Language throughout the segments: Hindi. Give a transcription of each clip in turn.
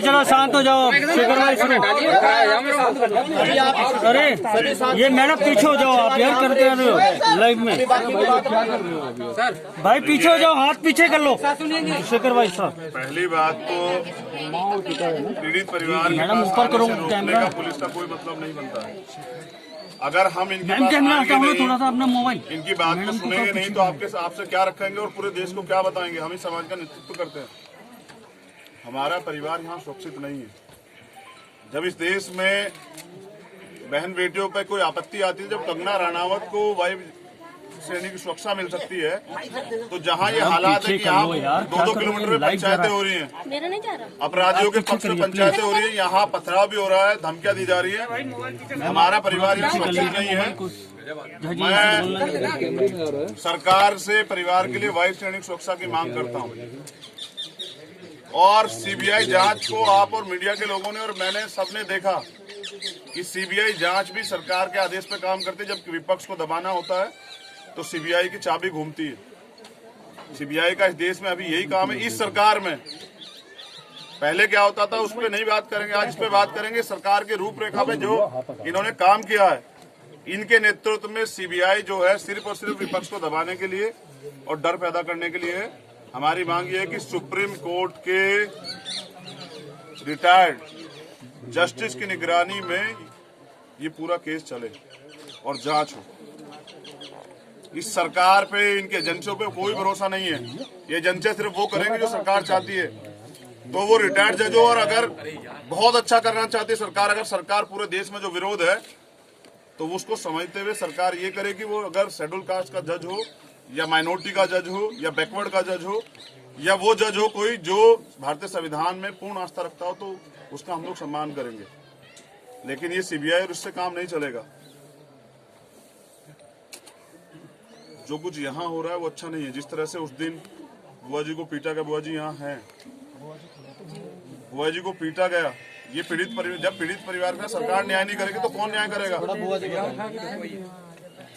चलो शांत हो जाओ। शेखर भाई सुनो, अरे ये मैडम पीछे हो जाओ, आप यार करते रहे हो लाइव में। भाई पीछे हो जाओ, हाथ पीछे कर लो। शेखर भाई साहब, पहली बात तो पीड़ित परिवार मैडम ऊपर करो कैमरा। पुलिस का कोई मतलब नहीं बनता है। अगर हम इनकी मैम कैमरा हटाओ थोड़ा सा अपना मोबाइल। इनकी बात को सुनेंगे नहीं तो आपसे क्या रखेंगे और पूरे देश को क्या बताएंगे। हम इस समाज का नेतृत्व करते हैं। हमारा परिवार यहाँ सुरक्षित नहीं है। जब इस देश में बहन बेटियों पर कोई आपत्ति आती है, जब कंगना रनावत को वायु श्रेणी की सुरक्षा मिल सकती है, तो जहाँ ये हालात है कि यहाँ 2-2 किलोमीटर में पंचायतें हो रही हैं, अपराधियों के पक्ष में पंचायतें हो रही है, यहाँ पथराव भी हो रहा है, धमकियां दी जा रही है। हमारा परिवार यहाँ सुरक्षित नहीं है। मैं सरकार से परिवार के लिए वायु श्रेणी सुरक्षा की मांग करता हूँ और सीबीआई जांच को आप और मीडिया के लोगों ने और मैंने सबने देखा कि सीबीआई जांच भी सरकार के आदेश पे काम करती है। जब विपक्ष को दबाना होता है तो सीबीआई की चाबी घूमती है। सीबीआई का इस देश में अभी यही काम है। इस सरकार में पहले क्या होता था उस पर नहीं बात करेंगे, आज इस पे बात करेंगे। सरकार के रूपरेखा में जो इन्होंने काम किया है, इनके नेतृत्व में सीबीआई जो है सिर्फ और सिर्फ विपक्ष को दबाने के लिए और डर पैदा करने के लिए है। हमारी मांग ये है कि सुप्रीम कोर्ट के रिटायर्ड जस्टिस की निगरानी में ये पूरा केस चले और जांच हो। इस सरकार पे, इनके एजेंसियों पे कोई भरोसा नहीं है। ये एजेंसियां सिर्फ वो करेंगे जो सरकार चाहती है। तो वो रिटायर्ड जज हो और अगर बहुत अच्छा करना चाहती है सरकार, अगर सरकार पूरे देश में जो विरोध है तो उसको समझते हुए सरकार ये करे कि वो अगर शेड्यूल कास्ट का जज हो या माइनॉरिटी का जज हो या बैकवर्ड का जज हो या वो जज हो कोई जो भारतीय संविधान में पूर्ण आस्था रखता हो, तो उसका हम लोग सम्मान करेंगे। लेकिन ये सीबीआई और इससे काम नहीं चलेगा। जो कुछ यहाँ हो रहा है वो अच्छा नहीं है। जिस तरह से उस दिन बुआ जी को पीटा गया, बुआ जी यहाँ है, बुआ जी को पीटा गया, ये पीड़ित परिवार, जब पीड़ित परिवार का सरकार न्याय नहीं करेगी तो कौन न्याय करेगा।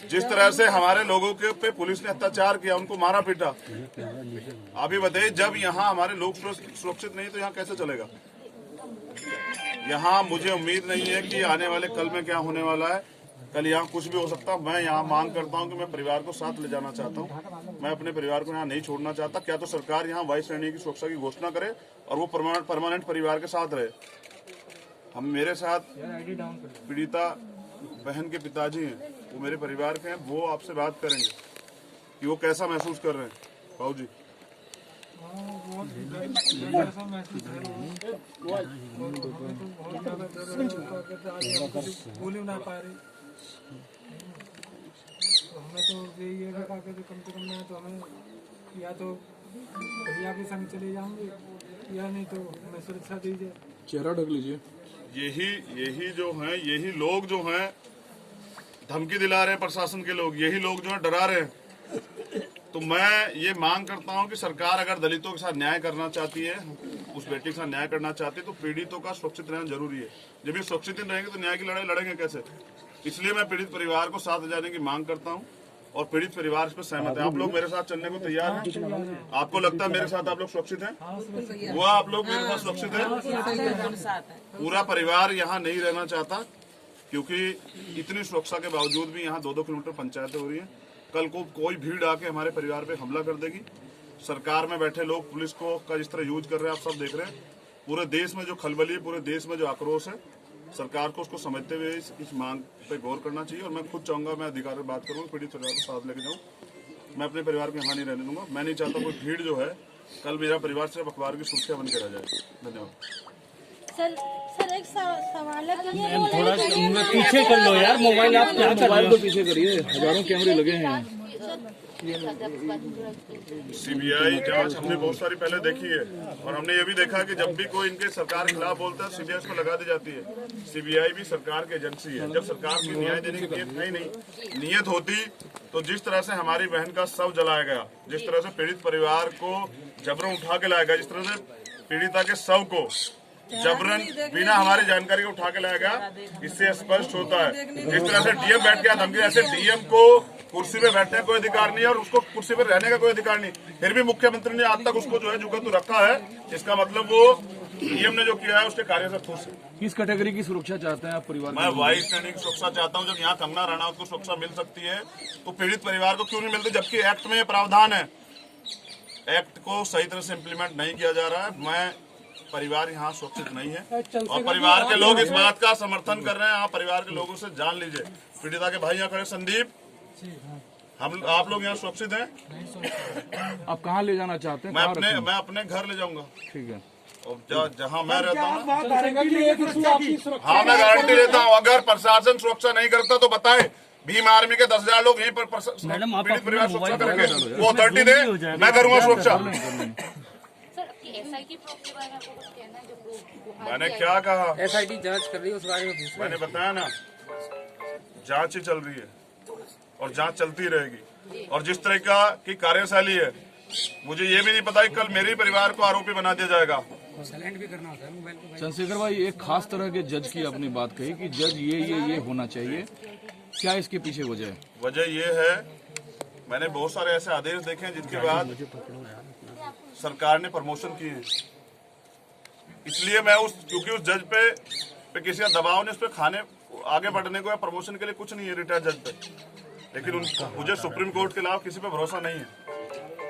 जिस तरह से हमारे लोगों के पे पुलिस ने अत्याचार किया, उनको मारा पीटा, अभी बताइए जब यहाँ हमारे लोग सुरक्षित नहीं तो यहाँ कैसे चलेगा। यहाँ मुझे उम्मीद नहीं है कि आने वाले कल में क्या होने वाला है। कल यहाँ कुछ भी हो सकता है। मैं यहाँ मांग करता हूँ कि मैं परिवार को साथ ले जाना चाहता हूँ। मैं अपने परिवार को यहाँ नहीं छोड़ना चाहता। क्या तो सरकार यहाँ वायु श्रेणी की सुरक्षा की घोषणा करे और वो परमानेंट परिवार के साथ रहे। हम, मेरे साथ पीड़िता बहन के पिताजी हैं, वो मेरे परिवार के हैं, वो आपसे बात करेंगे कि वो कैसा महसूस कर रहे हैं। बाबू जी, हमें तो यही है कि कम से कम तो हमें या तो भैया के संग चले जाएंगे या नहीं तो हमें सुरक्षा दीजिए। चेहरा ढक लीजिए। यही जो हैं, यही लोग जो हैं धमकी दिला रहे हैं, प्रशासन के लोग, यही लोग जो हैं डरा रहे हैं। तो मैं ये मांग करता हूं कि सरकार अगर दलितों के साथ न्याय करना चाहती है, उस बेटी के साथ न्याय करना चाहती है, तो पीड़ितों का सुरक्षित रहना जरूरी है। जब ये सुरक्षित नहीं रहेंगे तो न्याय की लड़ाई लड़ेंगे कैसे। इसलिए मैं पीड़ित परिवार को साथ ले जाने की मांग करता हूँ और पीड़ित परिवार इस पर सहमत है। आप लोग मेरे साथ चलने को तैयार हैं? आपको लगता है मेरे साथ आप लोग सुरक्षित हैं? वो आप लोग मेरे साथ सुरक्षित हैं? पूरा परिवार यहाँ नहीं रहना चाहता क्योंकि इतनी सुरक्षा के बावजूद भी यहाँ 2-2 किलोमीटर पंचायतें हो रही हैं। कल को कोई भीड़ आके हमारे परिवार पे हमला कर देगी। सरकार में बैठे लोग पुलिस को का जिस तरह यूज कर रहे हैं, आप सब देख रहे हैं। पूरे देश में जो खलबली है, पूरे देश में जो आक्रोश है, सरकार को उसको समझते हुए इस मांग पे गौर करना चाहिए। और मैं खुद चाहूंगा, मैं अधिकार से बात करूँगा, पीड़ित परिवार को साथ लेके जाऊँ। मैं अपने परिवार को यहाँ नहीं रहने दूंगा। मैं नहीं चाहता कोई भीड़ जो है कल मेरा परिवार सिर्फ अखबार की सुर्खियां बन के रह जाए। धन्यवाद। सर एक सवाल है कि थोड़ा पीछे कर लो यार मोबाइल। आप क्या मोबाइल को पीछे करिए, हजारों कैमरे लगे हैं। सीबीआई जांच हमने बहुत सारी पहले देखी है और हमने ये भी देखा कि जब भी कोई इनके सरकार के खिलाफ बोलता है, सीबीआई को लगा दी जाती है। सीबीआई भी सरकार की एजेंसी है। जब सरकार की न्याय देने की नीयत है ही नहीं, नियत होती तो जिस तरह से हमारी बहन का शव जलाया गया, जिस तरह से पीड़ित परिवार को जबरन उठा के लाया गया, जिस तरह से पीड़िता के शव को जबरन बिना हमारी जानकारी को उठा के लाया गया, इससे स्पष्ट होता है। जिस तरह से डीएम बैठ गया धमकी, ऐसे डीएम को कुर्सी पे बैठने का कोई अधिकार नहीं है और उसको कुर्सी पे रहने का कोई अधिकार नहीं। फिर भी मुख्यमंत्री ने आज तक उसको जो है जुगत रखा है। इसका मतलब वो सीएम ने जो किया है उसके कार्य से खुश है। किस कैटेगरी की सुरक्षा चाहते हैं आप परिवार मैं वाइस श्रेणी की सुरक्षा चाहता हूं। जब यहाँ कंगना रनौत को सुरक्षा मिल सकती है तो पीड़ित परिवार को क्यों नहीं मिलती, जबकि एक्ट में ये प्रावधान है। एक्ट को सही तरह से इम्प्लीमेंट नहीं किया जा रहा है। मैं परिवार यहाँ सुरक्षित नहीं है और परिवार के लोग इस बात का समर्थन कर रहे हैं। आप परिवार के लोगों से जान लीजिए, पीड़िता के भाई यहाँ खड़े, संदीप, हम आप लोग यहाँ सुरक्षित हैं। आप कहाँ ले जाना चाहते हैं? मैं अपने घर ले जाऊंगा। ठीक है। और जहाँ मैं रहता हूँ, हाँ हाँ मैं गारंटी देता हूँ, अगर प्रशासन सुरक्षा नहीं करता तो बताए, भीम आर्मी के 10,000 लोग यहीं पर मैडम, आप पीड़ित परिवार सुरक्षा अपना करेंगे। मोबाइल वो अथॉरिटी दे, मैं करूंगा सुरक्षा। एसआईटी प्रूफ के बारे में आपको कुछ कहना है? जो प्रूफ मैंने क्या कहा, एसआईटी जांच कर रही है उस बारे में पूछ मैंने बताया ना, जांच ही चल रही है और जांच चलती रहेगी। और जिस तरह की कार्यशैली है, मुझे ये भी नहीं पता कि कल मेरे परिवार को आरोपी बना दिया जाएगा। चंद्रशेखर भाई, एक खास तरह के जज की आपने बात कही कि जज ये होना चाहिए, क्या इसके पीछे वजह है? वजह ये है, मैंने बहुत सारे ऐसे आदेश देखे हैं जिनके बाद सरकार ने प्रमोशन किए हैं। इसलिए मैं क्योंकि उस जज पे किसी का दबाव ने उस पर आगे बढ़ने को या प्रमोशन के लिए कुछ नहीं है रिटायर्ड जज पे, लेकिन मुझे सुप्रीम कोर्ट के अलावा किसी पे भरोसा नहीं है।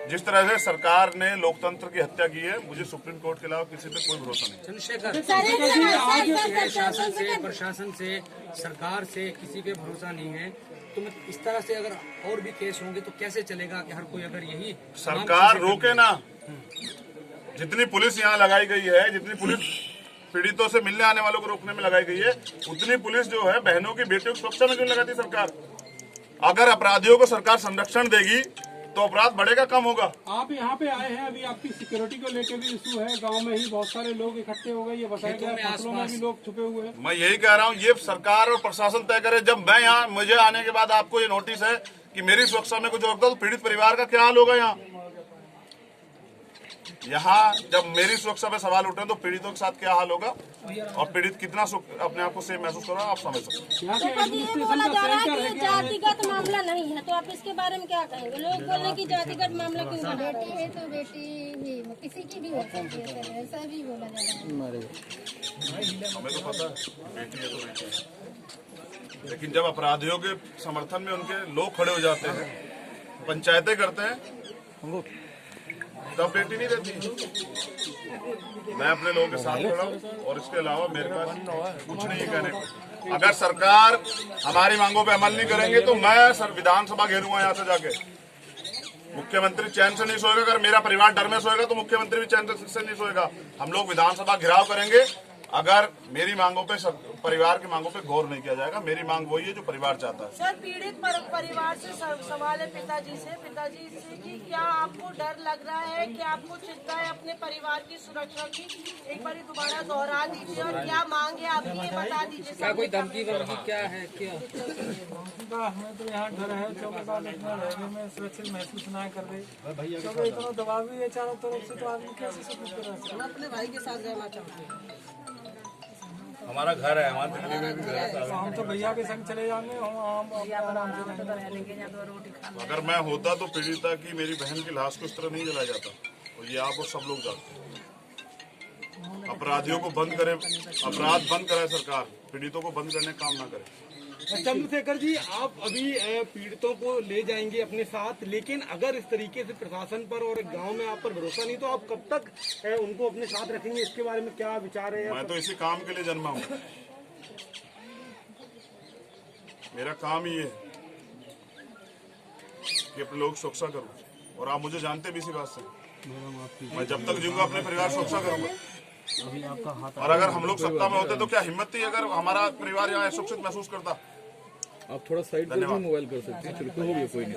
जिस तरह से सरकार ने लोकतंत्र की हत्या की है, मुझे सुप्रीम कोर्ट के अलावा किसी पे कोई भरोसा नहीं। शासन से, प्रशासन से, सरकार से किसी पे भरोसा नहीं है, तो इस तरह से अगर और भी केस होंगे तो कैसे चलेगा कि हर कोई अगर यही सरकार रोके ना। जितनी पुलिस यहाँ लगाई गई है, जितनी पुलिस पीड़ितों से मिलने आने वालों को रोकने में लगाई गई है, उतनी पुलिस जो है बहनों की बेटियों की सुरक्षा में क्यों लगाती सरकार? अगर अपराधियों को सरकार संरक्षण देगी तो अपराध बढ़ेगा, कम होगा। आप यहाँ पे आए हैं, अभी आपकी सिक्योरिटी को लेकर भी इशू है, गांव में ही बहुत सारे लोग इकट्ठे हो गए, ये बताया गया, फसलों में भी लोग छुपे हुए हैं। मैं यही कह रहा हूँ, ये सरकार और प्रशासन तय करे। जब मैं यहाँ, मुझे आने के बाद आपको ये नोटिस है कि मेरी सुरक्षा में कुछ होगा तो पीड़ित परिवार का क्या हाल होगा? यहाँ जब मेरी सुरक्षा पे सवाल उठे तो पीड़ितों के साथ क्या हाल होगा और पीड़ित कितना अपने आप को सेफ महसूस कर रहा है, आप समझ सकते हैं। ये बोला जा रहा है कि जातिगत मामला नहीं है, तो आप इसके बारे में क्या कहेंगे? लोग बोल रहे हैं कि जातिगत मामला क्यों बना? बेटी है तो बेटी ही किसी की भी हो सकती है, सर ऐसा भी बोला जा रहा है। हमें तो पता है बेटी है तो बेटी है, लेकिन जब अपराधियों के समर्थन में उनके लोग खड़े हो जाते हैं, पंचायतें करते हैं, तब बेटी नहीं रहती। मैं अपने लोगों के साथ खड़ा हूँ और इसके अलावा मेरे पास कुछ नहीं है कहने को। अगर सरकार हमारी मांगों पे अमल नहीं करेंगे तो मैं सर विधानसभा घेरूंगा यहाँ से जाके। मुख्यमंत्री चैन से नहीं सोएगा, अगर मेरा परिवार डर में सोएगा तो मुख्यमंत्री भी चैन से नहीं सोएगा। हम लोग विधानसभा घेराव करेंगे अगर मेरी मांगों पे, परिवार की मांगों पे गौर नहीं किया जाएगा। मेरी मांग वही है जो परिवार चाहता है। सर, पीड़ित परिवार से सवाल है पिताजी से कि क्या आपको डर लग रहा है, कि आपको चिंता है अपने परिवार की सुरक्षा की? एक बार दोबारा दोहरा दीजिए और क्या मांग है आपकी, ये बता दीजिए। क्या कोई धमकी क्या है? क्या हमें तो यहाँ डर है, चौकीदार इतना रहने में सुरक्षित महसूस ना कर रहे, क्योंकि इतना दबाव भी है चारों तरफ से, तो आदमी कैसे सुरक्षित रह सकता है? अपने भाई के साथ रहना चाहते हैं। हमारा घर है, हमारे दिल्ली में भी घर है। हम तो भैया के संग चले जाएंगे, हम आराम से रहेंगे। अगर मैं होता तो पीड़िता की, मेरी बहन की लाश को इस तरह नहीं जलाया जाता, और ये आप और सब लोग जानते हैं। अपराधियों को बंद करे, अपराध बंद कराए सरकार, पीड़ितों को बंद करने का काम ना करे। चंद्रशेखर जी, आप अभी पीड़ितों को ले जाएंगे अपने साथ, लेकिन अगर इस तरीके से प्रशासन पर और गांव में आप पर भरोसा नहीं, तो आप कब तक उनको अपने साथ रखेंगे? इसके बारे में क्या विचार है? मैं तो इसी काम के लिए जन्मा हूँ। मेरा काम ही है कि अपने लोग सुरक्षा करूँ, और आप मुझे जानते भी इसी बात से। मैं जब तक जीऊंगा अपने परिवार सुरक्षा करूंगा। और अगर हम लोग सत्ता में होते तो क्या हिम्मत थी अगर हमारा परिवार यहाँ सुरक्षित महसूस करता? आप थोड़ा साइड पर भी मोबाइल कर सकते हैं। चलो, हो गया, कोई नहीं।